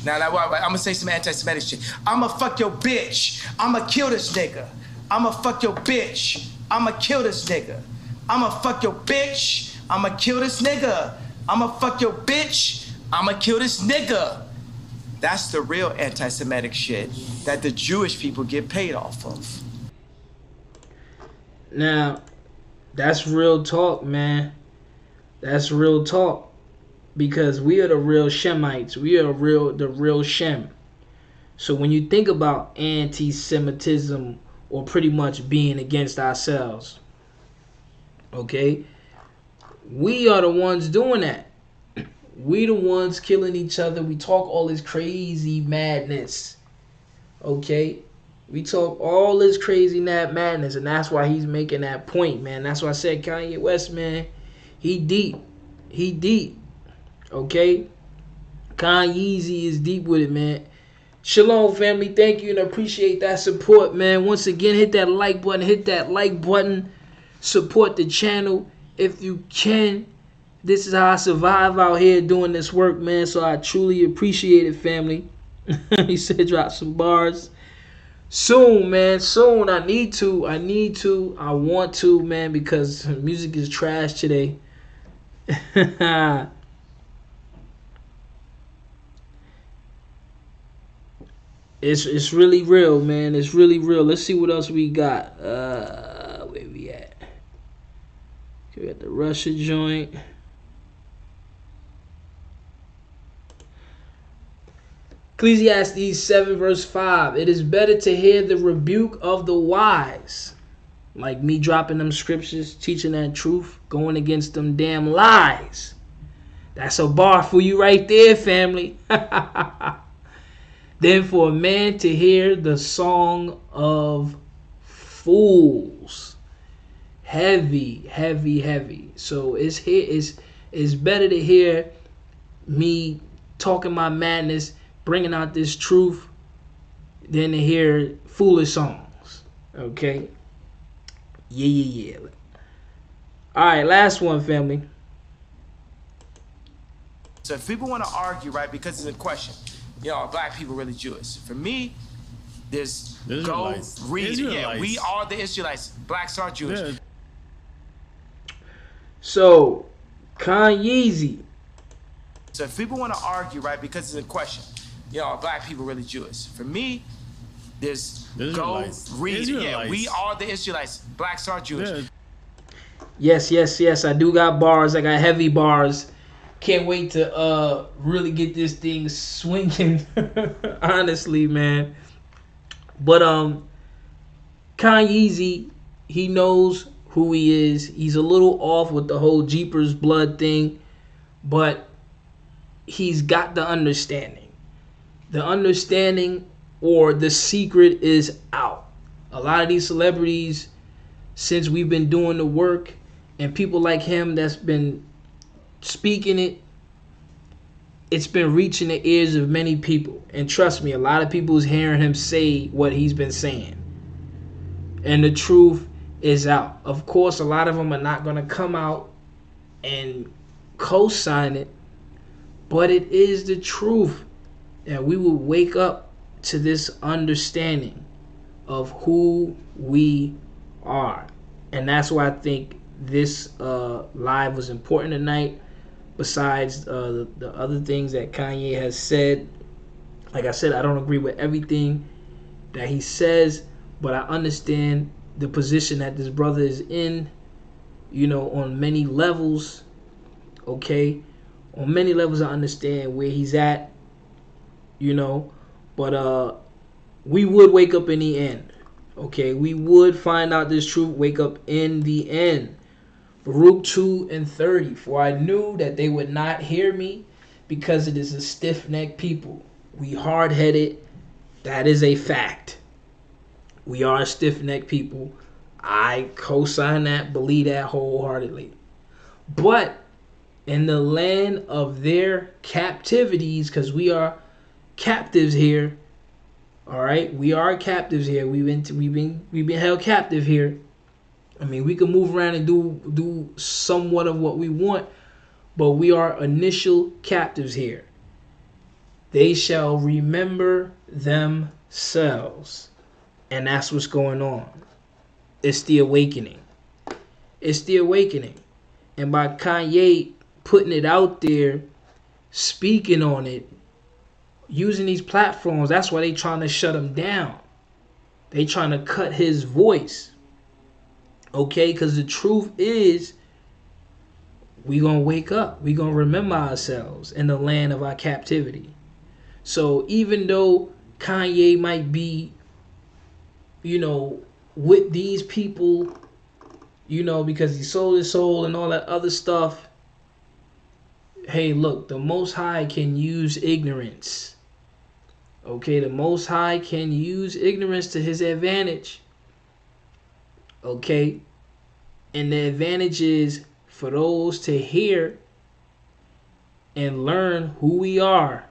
S3: Now, I'm gonna say some anti-Semitic shit. I'ma fuck your bitch. I'ma kill this nigga. I'ma fuck your bitch. I'ma kill this nigga. I'ma fuck your bitch. I'ma kill this nigga. I'ma fuck your bitch. I'ma kill this nigga. That's the real anti-Semitic shit that the Jewish people get paid off of.
S1: Now, that's real talk, man. That's real talk. Because we are the real Shemites. We are the real Shem. So when you think about anti-Semitism or pretty much being against ourselves, okay, we are the ones doing that. We the ones killing each other. We talk all this crazy madness, okay? We talk all this crazy madness, and that's why he's making that point, man. That's why I said Kanye West, man, he deep. He deep. Okay, Yeezy is deep with it, man. Shalom, family. Thank you and appreciate that support, man. Once again, hit that like button. Hit that like button. Support the channel if you can. This is how I survive out here doing this work, man. So I truly appreciate it, family. He said drop some bars. Soon, man. Soon. I need to. I want to, man, because music is trash today. It's really real, man. It's really real. Let's see what else we got. Where we at? Okay, we got the Russia joint. Ecclesiastes 7 verse 5. It is better to hear the rebuke of the wise. Like me dropping them scriptures, teaching that truth, going against them damn lies. That's a bar for you right there, family. Than for a man to hear the song of fools. Heavy, heavy, heavy. So it's better to hear me talking my madness, bringing out this truth, than to hear foolish songs. Okay? Yeah. Alright, last one, family.
S3: So if people want to argue, right, because it's a question, you know, are black people really Jewish? For me, there's go read it. Yeah, we are the Israelites. Blacks are Jewish. Yeah.
S1: So, Yeezy.
S3: So if people want to argue, right, because it's a question, you know, are black people really Jewish? For me, there's go read it. Yeah, we are the Israelites. Blacks are Jewish.
S1: Yeah. Yes. I do got bars. I got heavy bars. Can't wait to really get this thing swinging. Honestly, man. But Yeezy, he knows who he is. He's a little off with the whole Jeepers blood thing, but he's got the understanding. The understanding or the secret is out. A lot of these celebrities, since we've been doing the work, and people like him that's been speaking it, it's been reaching the ears of many people. And trust me, a lot of people is hearing him say what he's been saying. And the truth is out. Of course, a lot of them are not going to come out and co-sign it, but it is the truth. And we will wake up to this understanding of who we are. And that's why I think this live was important tonight. Besides the other things that Kanye has said, like I said, I don't agree with everything that he says, but I understand the position that this brother is in, on many levels. Okay, on many levels I understand where he's at, but we would wake up in the end. Okay, we would find out this truth, wake up in the end. Baruch 2:30. For I knew that they would not hear me, because it is a stiff-necked people. We hard-headed. That is a fact. We are a stiff-necked people. I co-sign that, believe that wholeheartedly. But in the land of their captivities, because we are captives here. All right, we are captives here. We've been held captive here. I mean, we can move around and do somewhat of what we want, but we are initial captives here. They shall remember themselves, and that's what's going on. It's the awakening. It's the awakening, and by Kanye putting it out there, speaking on it, using these platforms, that's why they trying to shut him down. They trying to cut his voice. Okay, because the truth is, we gonna wake up. We gonna remember ourselves in the land of our captivity. So even though Kanye might be, with these people, because he sold his soul and all that other stuff. Hey, look, the Most High can use ignorance. Okay, the Most High can use ignorance to his advantage. Okay, and the advantage is for those to hear and learn who we are.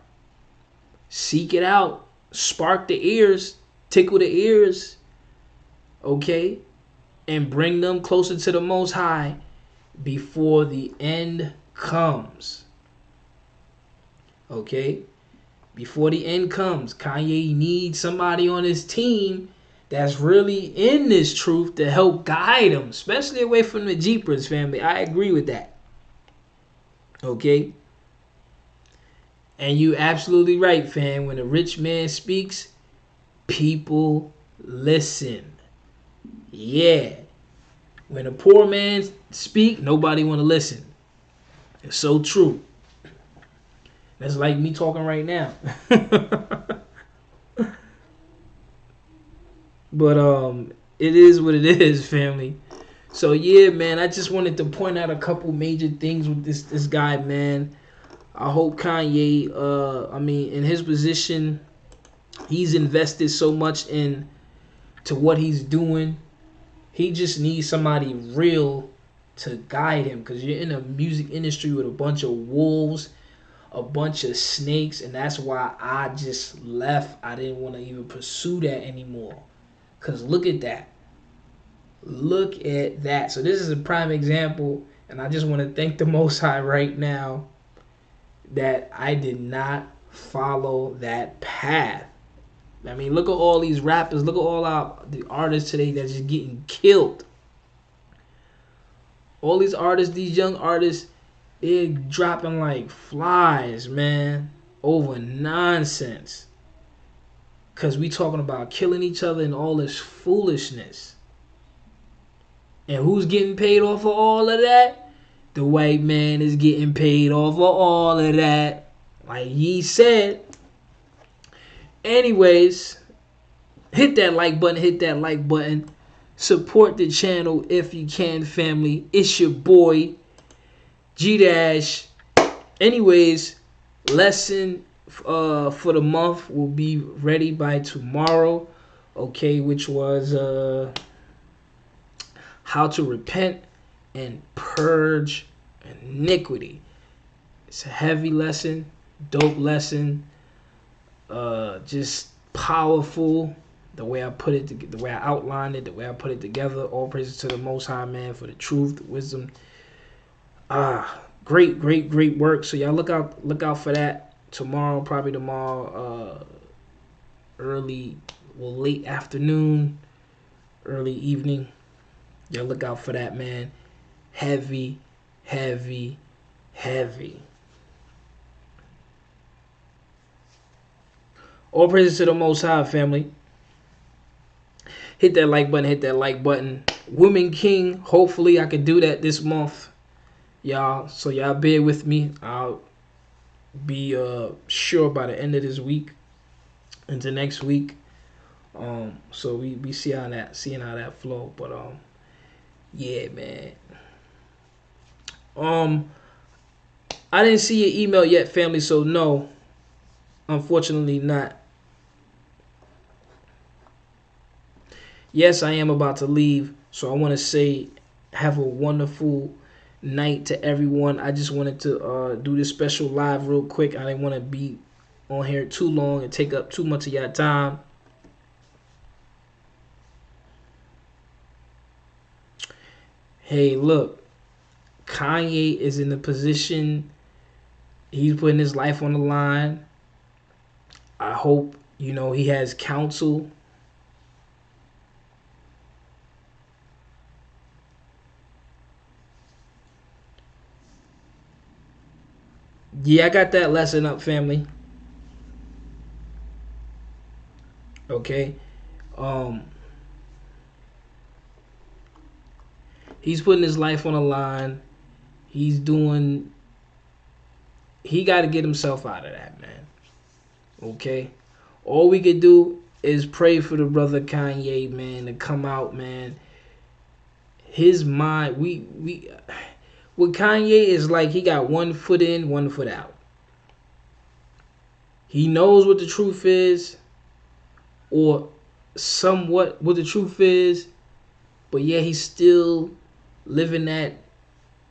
S1: Seek it out, spark the ears, tickle the ears, okay, and bring them closer to the Most High before the end comes. Okay, before the end comes, Kanye needs somebody on his team that's really in this truth to help guide him, especially away from the Jeepers family. I agree with that. Okay? And you absolutely right, fam. When a rich man speaks, people listen. Yeah. When a poor man speak, nobody want to listen. It's so true. That's like me talking right now. But it is what it is, family. So yeah, man, I just wanted to point out a couple major things with this guy, man. I hope Kanye, in his position, he's invested so much to what he's doing. He just needs somebody real to guide him, because you're in a music industry with a bunch of wolves, a bunch of snakes, and that's why I just left. I didn't want to even pursue that anymore. Because look at that. Look at that. So this is a prime example, and I just want to thank the Most High right now that I did not follow that path. I mean, look at all these rappers. Look at all the artists today that's just getting killed. All these artists, these young artists, they're dropping like flies, man, over nonsense. Because we talking about killing each other and all this foolishness. And who's getting paid off of all of that? The white man is getting paid off of all of that. Like he said. Anyways, hit that like button. Hit that like button. Support the channel if you can, family. It's your boy, GDASH. Anyways, lesson for the month will be ready by tomorrow, okay, which was how to repent and purge iniquity. It's a heavy lesson, dope lesson, just powerful. The way I put it, the way I outlined it, the way I put it together. All praises to the Most High, man, for the truth, the wisdom. Great work. So y'all look out for that tomorrow. Probably tomorrow. late afternoon, early evening. Y'all look out for that, man. Heavy, heavy, heavy. All praises to the Most High, family. Hit that like button, hit that like button. Women King, hopefully I can do that this month, y'all. So y'all bear with me. I'll be sure by the end of this week into next week. So we seeing how that flow. But yeah, man. I didn't see your email yet, family, so no. Unfortunately not. Yes, I am about to leave, so I want to say have a wonderful night to everyone. I just wanted to do this special live real quick. I didn't want to be on here too long and take up too much of your time. Hey, look, Kanye is in the position, he's putting his life on the line. I hope, he has counsel. Yeah, I got that lesson up, family. Okay. He's putting his life on the line. He got to get himself out of that, man. Okay. All we could do is pray for the brother Kanye, man, to come out, man. His mind, with Kanye is like he got one foot in, one foot out. He knows what the truth is, or somewhat what the truth is, but yeah, he's still living that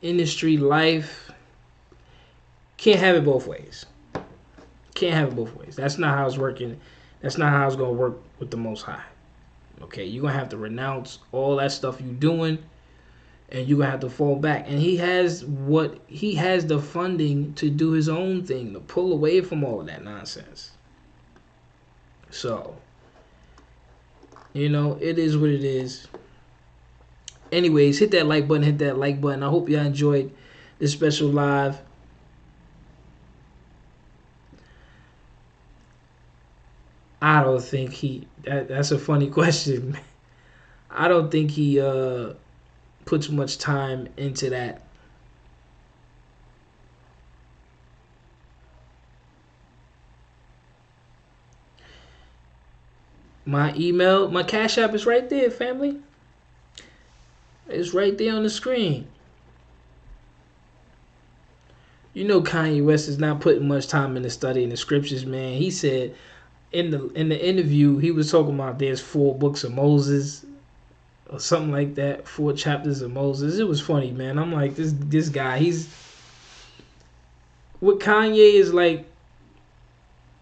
S1: industry life. Can't have it both ways. Can't have it both ways. That's not how it's working. That's not how it's going to work with the Most High. Okay, you're going to have to renounce all that stuff you're doing, and you're going to have to fall back. And he has the funding to do his own thing, to pull away from all of that nonsense. So, it is what it is. Anyways, hit that like button, hit that like button. I hope y'all enjoyed this special live. I don't think that's a funny question. I don't think he puts much time into that. My email, my Cash App is right there, family. It's right there on the screen. Kanye West is not putting much time into studying the scriptures, man. He said in the interview, he was talking about there's 4 books of Moses or something like that, 4 chapters of Moses. It was funny, man. I'm like, this guy, what Kanye is like,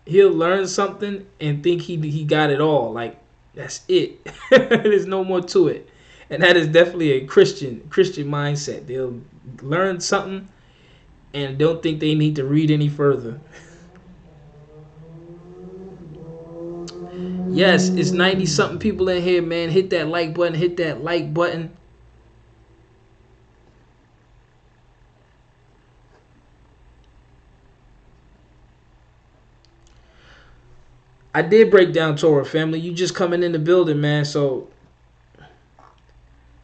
S1: he'll learn something and think he got it all. Like, that's it. There's no more to it. And that is definitely a Christian mindset. They'll learn something and don't think they need to read any further. Yes, it's 90-something people in here, man. Hit that like button. Hit that like button. I did break down Torah, family. You just coming in the building, man. So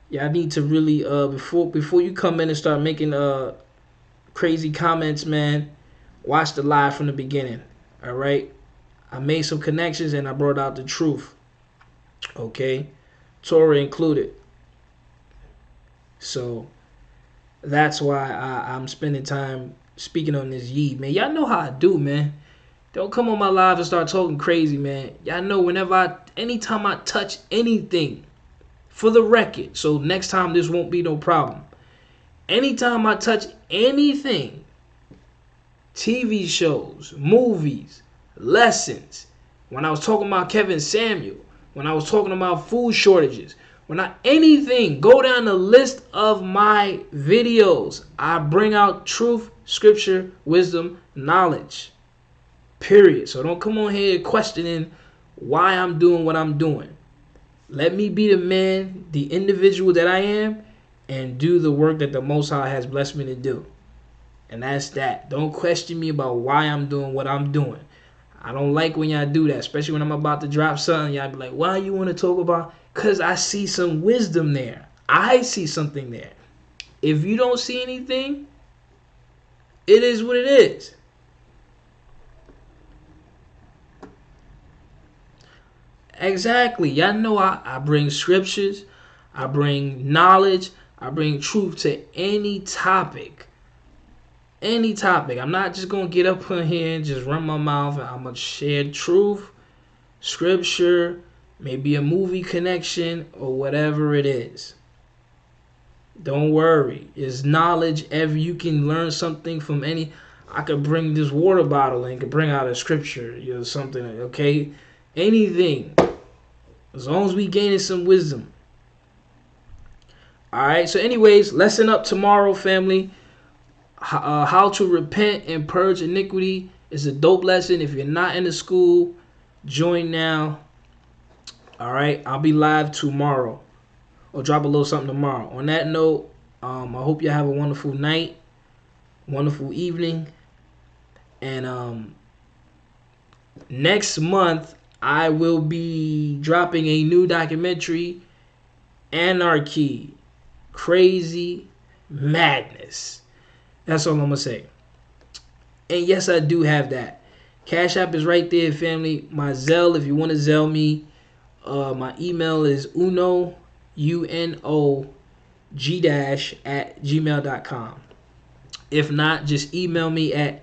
S1: yeah, I need to really before you come in and start making crazy comments, man, watch the live from the beginning. All right? I made some connections and I brought out the truth. Okay? Torah included. So that's why I'm spending time speaking on this Yee, man. Y'all know how I do, man. Don't come on my live and start talking crazy, man. Y'all know anytime I touch anything, for the record, so next time this won't be no problem. Anytime I touch anything, TV shows, movies, lessons, when I was talking about Kevin Samuel, when I was talking about food shortages, anything, go down the list of my videos. I bring out truth, scripture, wisdom, knowledge. Period. So don't come on here questioning why I'm doing what I'm doing. Let me be the man, the individual that I am, and do the work that the Most High has blessed me to do. And that's that. Don't question me about why I'm doing what I'm doing. I don't like when y'all do that, especially when I'm about to drop something. Y'all be like, why you want to talk about? Because I see some wisdom there. I see something there. If you don't see anything, it is what it is. Exactly. Y'all know I bring scriptures. I bring knowledge. I bring truth to any topic. Any topic. I'm not just going to get up on here and just run my mouth. I'm going to share truth, scripture, maybe a movie connection, or whatever it is. Don't worry. It's knowledge. You can learn something from any. I could bring this water bottle and could bring out a scripture, something, okay? Anything. As long as we gaining some wisdom. Alright, so anyways, lesson up tomorrow, family. How to repent and purge iniquity is a dope lesson. If you're not in the school, join now. Alright, I'll be live tomorrow. Or drop a little something tomorrow. On that note, I hope you have a wonderful night, wonderful evening. And next month, I will be dropping a new documentary, Anarchy, Crazy Madness. That's all I'm going to say. And yes, I do have that. Cash App is right there, family. My Zelle, if you want to Zelle me, my email is uno, UNO, GDASH@gmail.com. If not, just email me at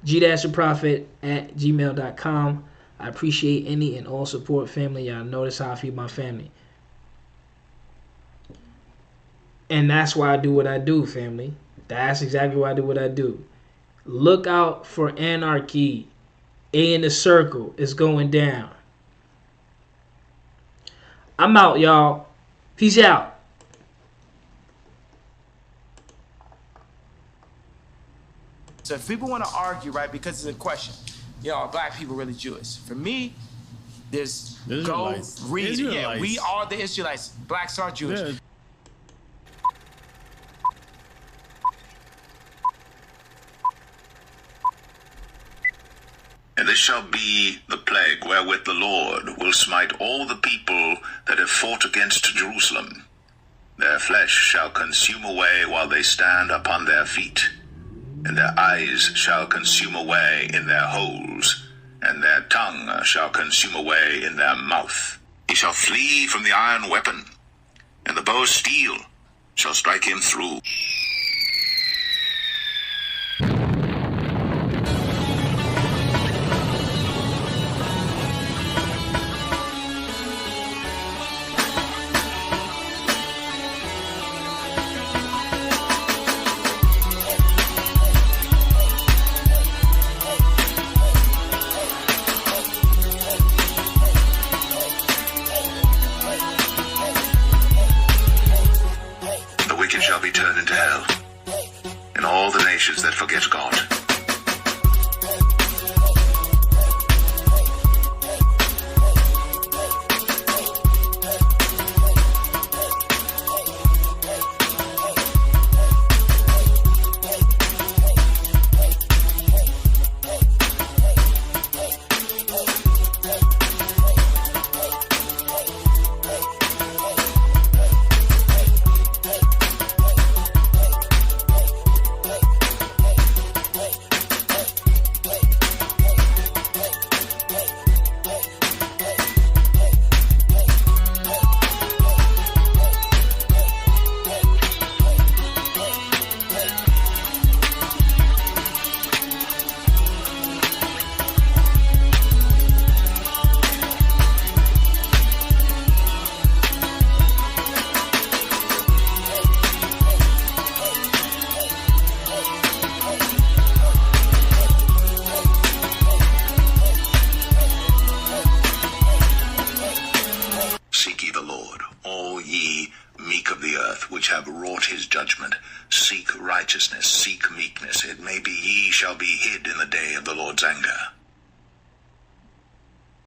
S1: GDASTheprophet@gmail.com. I appreciate any and all support, family. Y'all notice how I feed my family. And that's why I do what I do, family. That's exactly why I do what I do. Look out for Anarchy. A in the circle is going down. I'm out, y'all. Peace out.
S3: So if people want to argue, right, because it's a question, are black people really Jewish? For me, there's
S5: Israelites.
S3: Go read.
S5: Israelites.
S3: Yeah, we are the Israelites. Blacks are Jewish.
S5: Yeah.
S2: And this shall be the plague wherewith the Lord will smite all the people that have fought against Jerusalem. Their flesh shall consume away while they stand upon their feet, and their eyes shall consume away in their holes, and their tongue shall consume away in their mouth. He shall flee from the iron weapon, and the bow of steel shall strike him through. Shall be turned into hell, and all the nations that forget God. Which have wrought his judgment, seek righteousness, seek meekness. It may be ye shall be hid in the day of the Lord's anger.